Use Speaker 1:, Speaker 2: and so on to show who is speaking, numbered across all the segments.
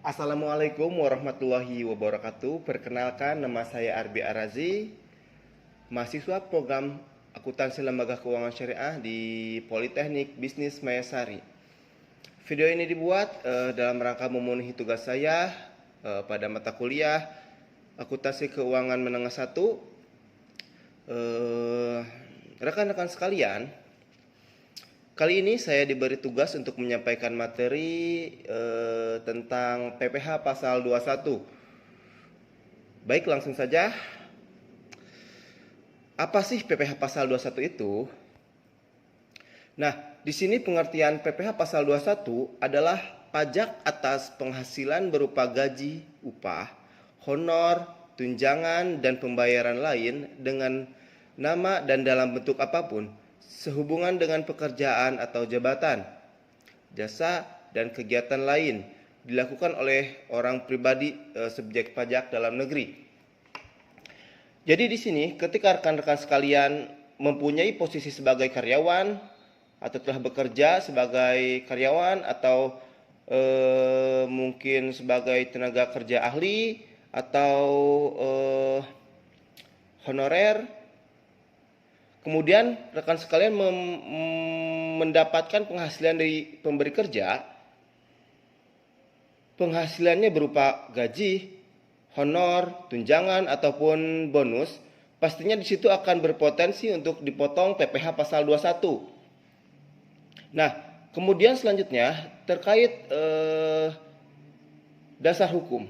Speaker 1: Assalamualaikum warahmatullahi wabarakatuh. Perkenalkan, nama saya Arbi Arazi, mahasiswa program Akuntansi Lembaga Keuangan Syariah di Politeknik Bisnis Mayasari. Video ini dibuat dalam rangka memenuhi tugas saya pada mata kuliah Akuntansi Keuangan Menengah 1. Rekan-rekan sekalian, kali ini saya diberi tugas untuk menyampaikan materi tentang PPh pasal 21. Baik, langsung saja. Apa sih PPh pasal 21 itu? Nah, di sini pengertian PPh pasal 21 adalah pajak atas penghasilan berupa gaji, upah, honor, tunjangan, dan pembayaran lain dengan nama dan dalam bentuk apapun sehubungan dengan pekerjaan atau jabatan, jasa, dan kegiatan lain dilakukan oleh orang pribadi subjek pajak dalam negeri. Jadi di sini ketika rekan-rekan sekalian mempunyai posisi sebagai karyawan atau telah bekerja sebagai karyawan atau mungkin sebagai tenaga kerja ahli atau honorer, kemudian rekan sekalian mendapatkan penghasilan dari pemberi kerja, penghasilannya berupa gaji, honor, tunjangan, ataupun bonus, pastinya di situ akan berpotensi untuk dipotong PPh pasal 21. Nah, kemudian selanjutnya terkait dasar hukum.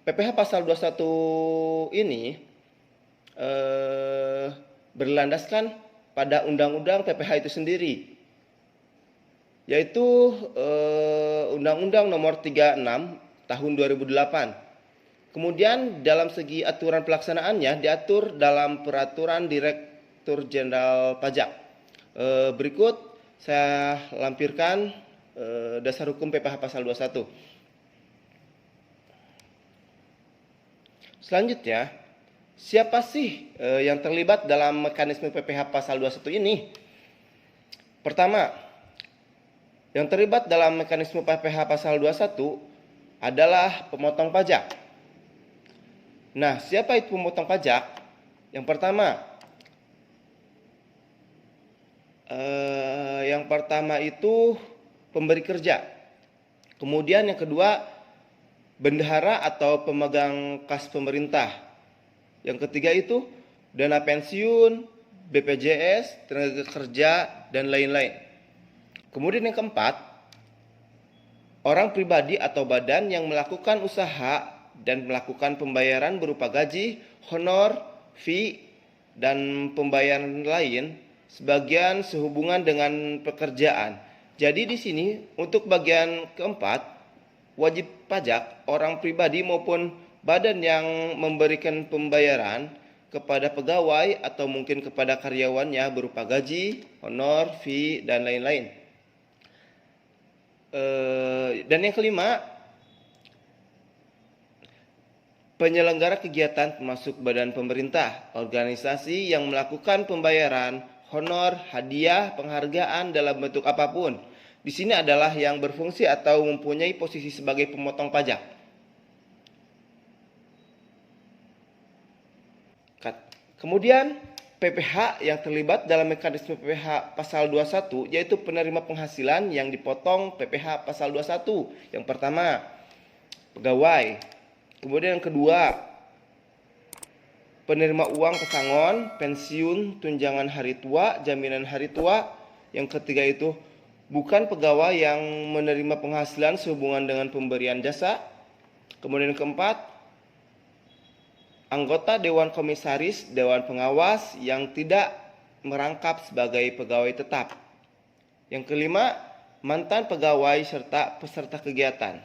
Speaker 1: PPh pasal 21 ini berlandaskan pada Undang-Undang PPh itu sendiri, yaitu Undang-Undang Nomor 36 Tahun 2008. Kemudian dalam segi aturan pelaksanaannya diatur dalam Peraturan Direktur Jenderal Pajak. Berikut saya lampirkan dasar hukum PPh pasal 21. Selanjutnya, siapa sih yang terlibat dalam mekanisme PPh pasal 21 ini? Pertama, yang terlibat dalam mekanisme PPh pasal 21 adalah pemotong pajak. Nah, siapa itu pemotong pajak? Yang pertama itu pemberi kerja. Kemudian yang kedua, bendahara atau pemegang kas pemerintah. Yang ketiga itu dana pensiun, BPJS, tenaga kerja, dan lain-lain. Kemudian yang keempat, orang pribadi atau badan yang melakukan usaha dan melakukan pembayaran berupa gaji, honor, fee, dan pembayaran lain sebagian sehubungan dengan pekerjaan. Jadi di sini untuk bagian keempat, wajib pajak orang pribadi maupun badan yang memberikan pembayaran kepada pegawai atau mungkin kepada karyawannya berupa gaji, honor, fee, dan lain-lain. Dan yang kelima, penyelenggara kegiatan termasuk badan pemerintah, organisasi yang melakukan pembayaran, honor, hadiah, penghargaan dalam bentuk apapun. Di sini adalah yang berfungsi atau mempunyai posisi sebagai pemotong pajak. Kemudian PPh yang terlibat dalam mekanisme PPh pasal 21 yaitu penerima penghasilan yang dipotong PPh pasal 21. Yang pertama, pegawai. Kemudian yang kedua, penerima uang pesangon, pensiun, tunjangan hari tua, jaminan hari tua. Yang ketiga itu bukan pegawai yang menerima penghasilan sehubungan dengan pemberian jasa. Kemudian yang keempat, anggota Dewan Komisaris, Dewan Pengawas yang tidak merangkap sebagai pegawai tetap. Yang kelima, mantan pegawai serta peserta kegiatan.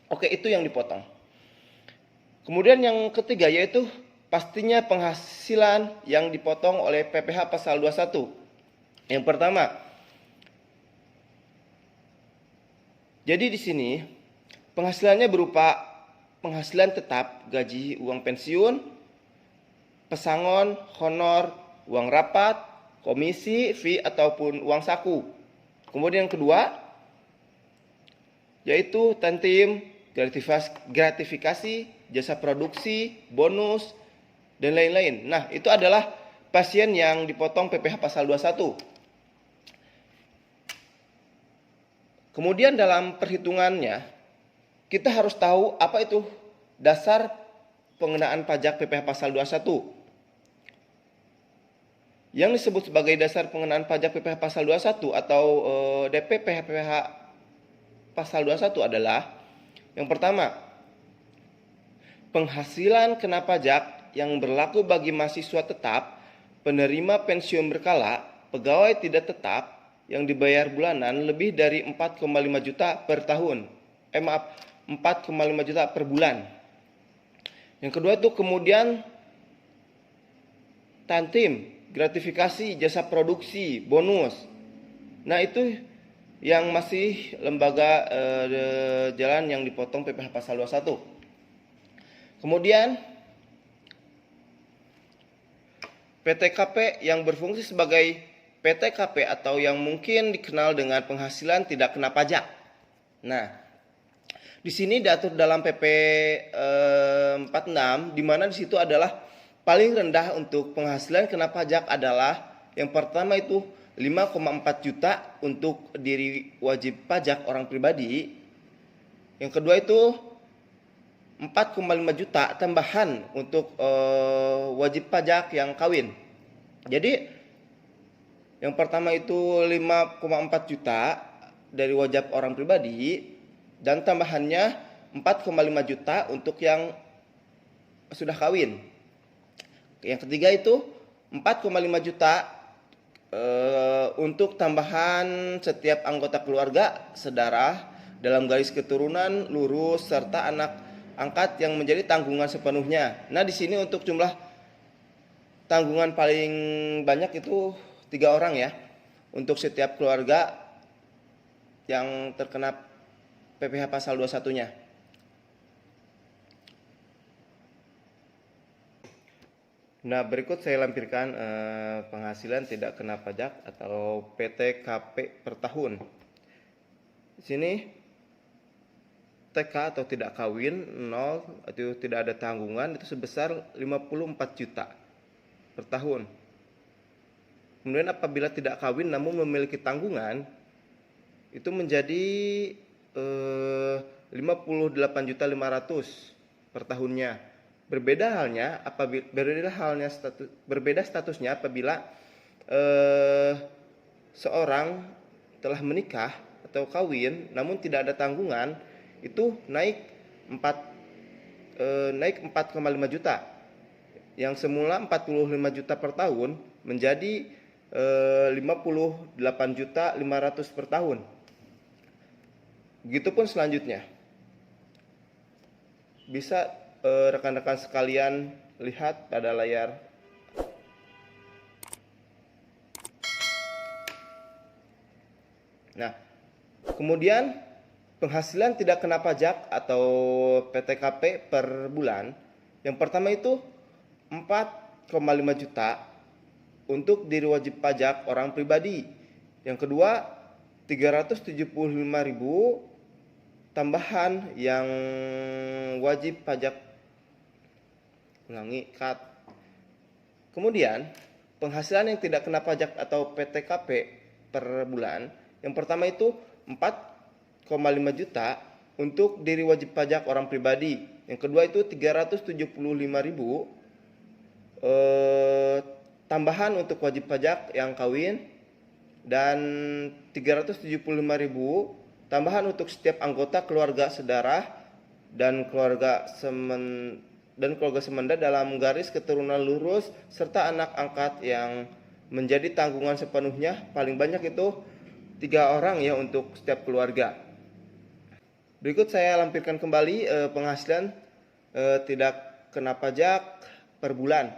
Speaker 1: Oke, itu yang dipotong. Kemudian yang ketiga yaitu pastinya penghasilan yang dipotong oleh PPh pasal 21. Yang pertama, jadi di sini penghasilannya berupa penghasilan tetap, gaji, uang pensiun, pesangon, honor, uang rapat, komisi, fee, ataupun uang saku. Kemudian yang kedua, yaitu tantim, gratifikasi, jasa produksi, bonus, dan lain-lain. Nah, itu adalah pasien yang dipotong PPh pasal 21. Kemudian dalam perhitungannya, kita harus tahu apa itu dasar pengenaan pajak PPh pasal 21. Yang disebut sebagai dasar pengenaan pajak PPh pasal 21 atau DP PPh pasal 21 adalah yang pertama, penghasilan kena pajak yang berlaku bagi mahasiswa tetap, penerima pensiun berkala, pegawai tidak tetap yang dibayar bulanan lebih dari 4,5 juta per tahun. 4,5 juta per bulan. Yang kedua itu kemudian tantim, gratifikasi, jasa produksi, bonus. Nah, itu yang masih lembaga jalan yang dipotong PPh pasal 21. Kemudian PTKP yang berfungsi sebagai PTKP atau yang mungkin dikenal dengan penghasilan tidak kena pajak. Nah, di sini diatur dalam PP 46 di mana di situ adalah paling rendah untuk penghasilan kena pajak adalah yang pertama itu 5,4 juta untuk diri wajib pajak orang pribadi. Yang kedua itu 4,5 juta tambahan untuk wajib pajak yang kawin. Jadi yang pertama itu 5,4 juta dari wajib orang pribadi dan tambahannya 4,5 juta untuk yang sudah kawin. Yang ketiga itu 4,5 juta untuk tambahan setiap anggota keluarga, saudara dalam garis keturunan, lurus serta anak angkat yang menjadi tanggungan sepenuhnya. Nah, di sini untuk jumlah tanggungan paling banyak itu 3 orang ya, untuk setiap keluarga yang terkena PPh pasal 21-nya. Nah, berikut saya lampirkan penghasilan tidak kena pajak atau PTKP per tahun. Di sini TK atau tidak kawin 0 itu tidak ada tanggungan itu sebesar 54 juta per tahun. Kemudian apabila tidak kawin namun memiliki tanggungan itu menjadi 58.500.000 per tahunnya. Berbeda statusnya apabila seorang telah menikah atau kawin namun tidak ada tanggungan, itu naik 4,5 juta. Yang semula 45 juta per tahun menjadi 58.500.000 per tahun. Begitupun selanjutnya. Bisa rekan-rekan sekalian lihat pada layar. Nah, kemudian penghasilan tidak kena pajak atau PTKP per bulan. Yang pertama itu 4,5 juta untuk diri wajib pajak orang pribadi. Yang kedua 375.000 tambahan yang wajib pajak. Kemudian penghasilan yang tidak kena pajak atau PTKP per bulan. Yang pertama itu 4,5 juta untuk diri wajib pajak orang pribadi. Yang kedua itu 375.000 tambahan untuk wajib pajak yang kawin dan 375.000 tambahan untuk setiap anggota keluarga saudara dan keluarga semenda dalam garis keturunan lurus serta anak angkat yang menjadi tanggungan sepenuhnya. Paling banyak itu 3 orang ya untuk setiap keluarga. Berikut saya lampirkan kembali penghasilan tidak kena pajak per bulan.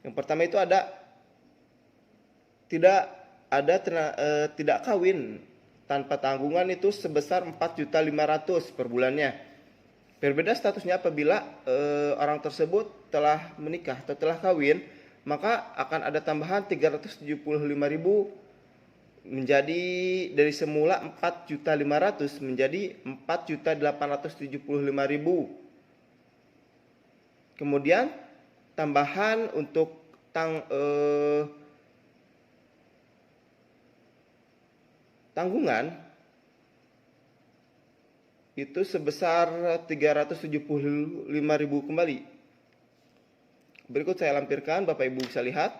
Speaker 1: Yang pertama itu ada tidak kawin tanpa tanggungan itu sebesar 4.500.000 per bulannya. Berbeda statusnya apabila orang tersebut telah menikah atau telah kawin, maka akan ada tambahan 375.000 menjadi dari semula 4.500.000 menjadi 4.875.000. Kemudian tambahan untuk tanggungan itu sebesar 375.000 kembali. Berikut saya lampirkan, Bapak Ibu bisa lihat.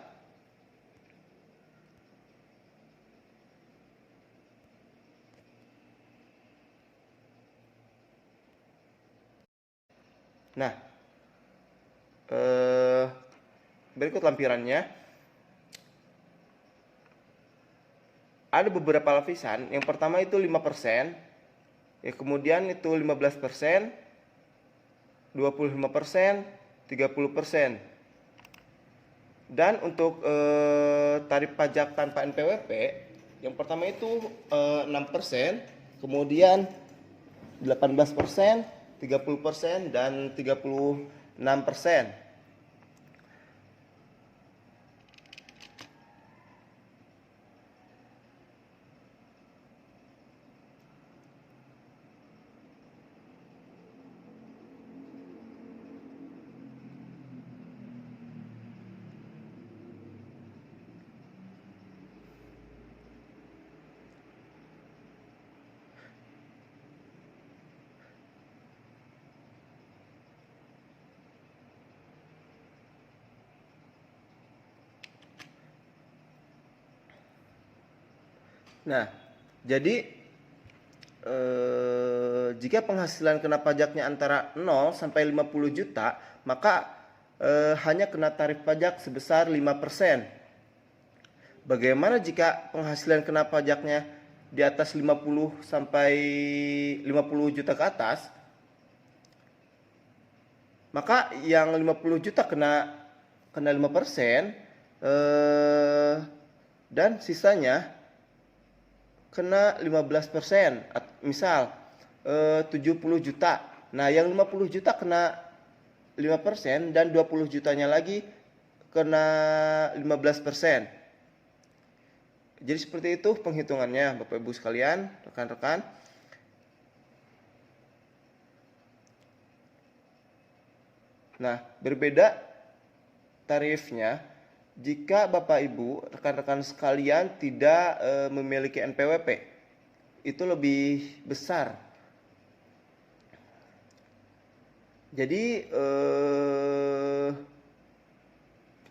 Speaker 1: Nah, berikut lampirannya. Ada beberapa lapisan. Yang pertama itu 5%, ya, kemudian itu 15%, 25%, 30%. Dan untuk tarif pajak tanpa NPWP, yang pertama itu 6%, kemudian 18%, 30%, dan 36%. Nah, jadi jika penghasilan kena pajaknya antara 0 sampai 50 juta, maka hanya kena tarif pajak sebesar 5%. Bagaimana jika penghasilan kena pajaknya di atas 50 sampai 50 juta ke atas? Maka yang 50 juta kena 5%, dan sisanya kena 15%. Misal 70 juta. Nah, yang 50 juta kena 5% dan 20 jutanya lagi kena 15%. Jadi seperti itu penghitungannya, Bapak Ibu sekalian, rekan-rekan. Nah, berbeda tarifnya jika Bapak Ibu, rekan-rekan sekalian tidak memiliki NPWP. Itu lebih besar. Jadi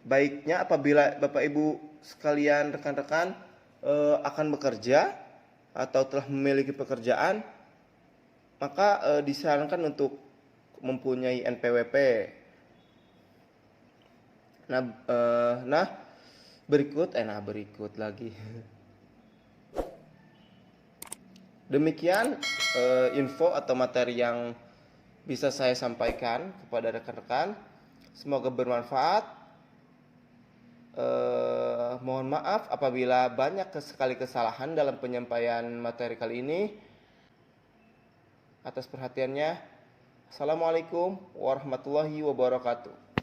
Speaker 1: baiknya apabila Bapak Ibu sekalian, rekan-rekan akan bekerja atau telah memiliki pekerjaan, maka disarankan untuk mempunyai NPWP. Nah, berikut lagi. Demikian info atau materi yang bisa saya sampaikan kepada rekan-rekan. Semoga bermanfaat. Mohon maaf apabila banyak sekali kesalahan dalam penyampaian materi kali ini. Atas perhatiannya. Assalamualaikum warahmatullahi wabarakatuh.